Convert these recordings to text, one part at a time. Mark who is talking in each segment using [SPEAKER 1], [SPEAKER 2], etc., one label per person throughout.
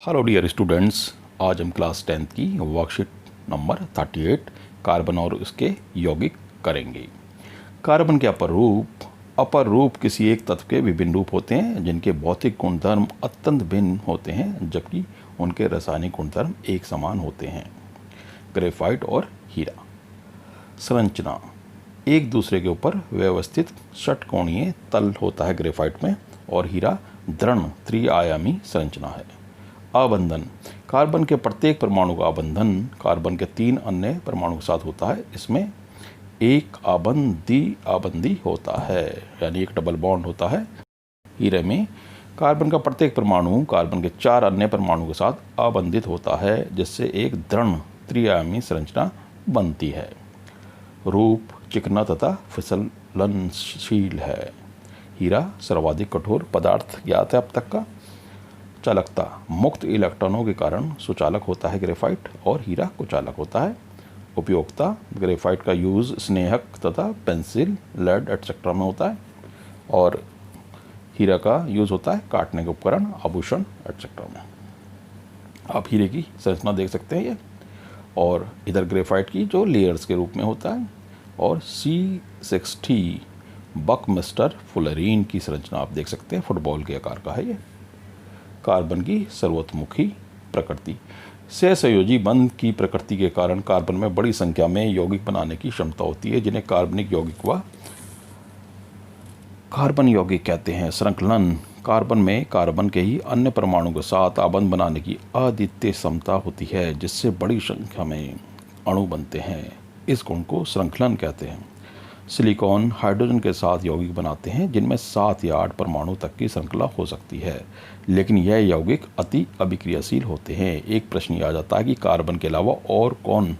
[SPEAKER 1] Hello dear students, आज हम class 10th की वर्कशीट नंबर 38 कार्बन और उसके यौगिक करेंगे। कार्बन के अपर रूप किसी एक तत्व के विभिन्न रूप होते हैं जिनके भौतिक गुणधर्म अत्यंत भिन्न होते हैं जबकि उनके रासायनिक गुणधर्म एक समान होते हैं। ग्रेफाइट और हीरा। संरचना: एक दूसरे के ऊपर व्यवस्थित षटकोणीय तल होता है ग्रेफाइट में, और हीरा दृढ़ त्रिआयामी संरचना है। आबंधन: कार्बन के प्रत्येक परमाणु का आबंधन कार्बन के 3 अन्य परमाणु के साथ होता है। इसमें एक आबंधी होता है, यानी एक डबल बॉन्ड होता है। हीरे में कार्बन का प्रत्येक परमाणु कार्बन के 4 अन्य परमाणु के साथ आबंधित होता है, जिससे एक दृढ़ त्रिआयामी संरचना बनती है। रूप चिकना तथा फिसलनशील है। हीरा सर्वाधिक कठोर पदार्थ ज्ञात है अब तक का। चालकता: मुक्त इलेक्ट्रॉनों के कारण सुचालक होता है ग्रेफाइट, और हीरा कुचालक होता है। उपयोगिता: ग्रेफाइट का यूज़ स्नेहक तथा पेंसिल, लेड एटसेट्रा में होता है, और हीरा का यूज़ होता है काटने के उपकरण, आभूषण एटसेट्रा में। आप हीरे की संरचना देख सकते हैं ये, और इधर ग्रेफाइट की जो लेयर्स के रूप में होता है, और C60 बकमिस्टर फुलरीन की संरचना आप देख सकते हैं, फुटबॉल के आकार का है ये। कार्बन की सर्वतोमुखी प्रकृति: सहसंयोजी बंध की प्रकृति के कारण कार्बन में बड़ी संख्या में यौगिक बनाने की क्षमता होती है, जिन्हें कार्बनिक यौगिक व कार्बन यौगिक कहते हैं। श्रृंखलन: कार्बन में कार्बन के ही अन्य परमाणु के साथ आबंध बनाने की अद्वितीय क्षमता होती है, जिससे बड़ी संख्या में अणु बनते हैं। इस गुण को श्रृंखलन कहते हैं। सिलिकॉन हाइड्रोजन के साथ यौगिक बनाते हैं, जिनमें 7 या 8 परमाणु तक की श्रृंखला हो सकती है, लेकिन यह यौगिक अति अभिक्रियाशील होते हैं। एक प्रश्न ये आ जाता है कि कार्बन के अलावा और कौन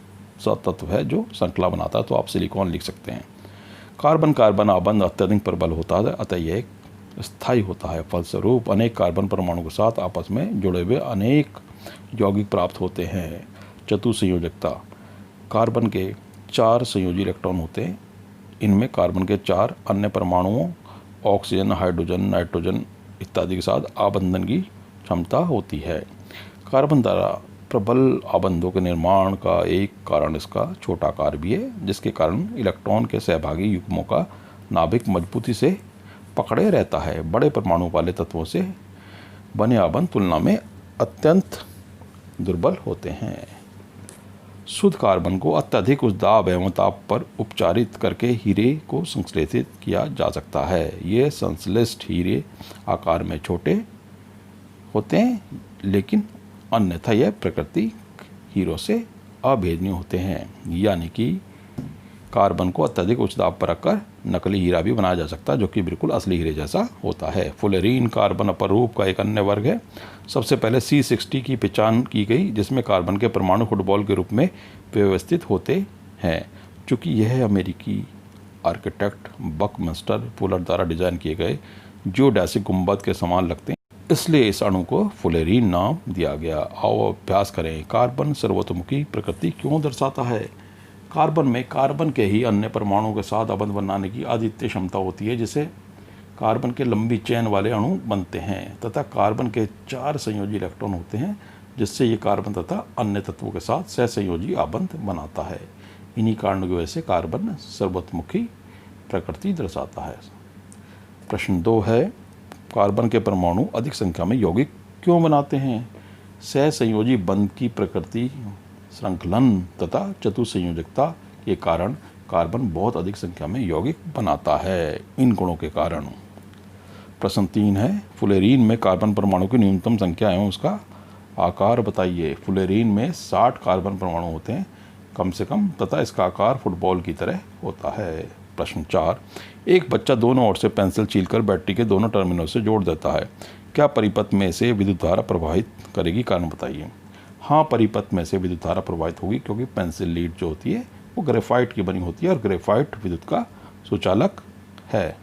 [SPEAKER 1] सा तत्व है जो श्रृंखला बनाता है, तो आप सिलिकॉन लिख सकते हैं। कार्बन आबंध अत्यधिक प्रबल होता है, अतः यह स्थायी होता है। फलस्वरूप अनेक कार्बन परमाणु के साथ आपस में जुड़े हुए अनेक यौगिक प्राप्त होते हैं। चतुसंयोजकता: कार्बन के 4 संयोजी इलेक्ट्रॉन होते हैं। इनमें कार्बन के 4 अन्य परमाणुओं ऑक्सीजन, हाइड्रोजन, नाइट्रोजन इत्यादि के साथ आबंधन की क्षमता होती है। कार्बन द्वारा प्रबल आबंधों के निर्माण का एक कारण इसका छोटा आकार भी है, जिसके कारण इलेक्ट्रॉन के सहभागी युग्मों का नाभिक मजबूती से पकड़े रहता है। बड़े परमाणु वाले तत्वों से बने आबंध तुलना में अत्यंत दुर्बल होते हैं। शुद्ध कार्बन को अत्यधिक उच्च दाब एवं ताप पर उपचारित करके हीरे को संश्लेषित किया जा सकता है। ये संश्लिष्ट हीरे आकार में छोटे होते हैं, लेकिन अन्यथा यह प्राकृतिक हीरों से अभेदनीय होते हैं। यानी कि कार्बन को अत्यधिक उच्च दाब पर रखकर नकली हीरा भी बनाया जा सकता है, जो कि बिल्कुल असली हीरे जैसा होता है। फुलेरीन कार्बन अपरूप का एक अन्य वर्ग है। सबसे पहले C60 की पहचान की गई, जिसमें कार्बन के परमाणु फुटबॉल के रूप में व्यवस्थित होते हैं। चूँकि यह अमेरिकी आर्किटेक्ट बकमिस्टर फुलर द्वारा डिजाइन किए गए जियोडेसिक गुंबद के समान लगते हैं, इसलिए इस अणु को फुलेरीन नाम दिया गया। आओ अभ्यास करें। कार्बन सर्वतोमुखी प्रकृति क्यों दर्शाता है? कार्बन में कार्बन के ही अन्य परमाणुओं के साथ आबंध बनाने की अद्वितीय क्षमता होती है, जिससे कार्बन के लंबी चेन वाले अणु बनते हैं, तथा कार्बन के 4 संयोजी इलेक्ट्रॉन होते हैं, जिससे ये कार्बन तथा अन्य तत्वों के साथ सहसंयोजी आबंध बनाता है। इन्हीं कारणों की वजह से कार्बन सर्वतोमुखी प्रकृति दर्शाता है। प्रश्न 2 है, कार्बन के परमाणु अधिक संख्या में यौगिक क्यों बनाते हैं? सहसंयोजी बंध की प्रकृति, श्रृंखलन तथा चतुसंयोजकता के कारण कार्बन बहुत अधिक संख्या में यौगिक बनाता है। इन गुणों के कारण। प्रश्न 3 है, फुलेरीन में कार्बन परमाणु की न्यूनतम संख्या एवं उसका आकार बताइए। फुलेरीन में 60 कार्बन परमाणु होते हैं कम से कम, तथा इसका आकार फुटबॉल की तरह होता है। प्रश्न 4, एक बच्चा दोनों ओर से पेंसिल छीलकर बैटरी के दोनों टर्मिनल से जोड़ देता है। क्या परिपथ में से विद्युत धारा प्रवाहित करेगी? कारण बताइए। हाँ, परिपथ में से विद्युत धारा प्रवाहित होगी, क्योंकि पेंसिल लीड जो होती है वो ग्रेफाइट की बनी होती है, और ग्रेफाइट विद्युत का सुचालक है।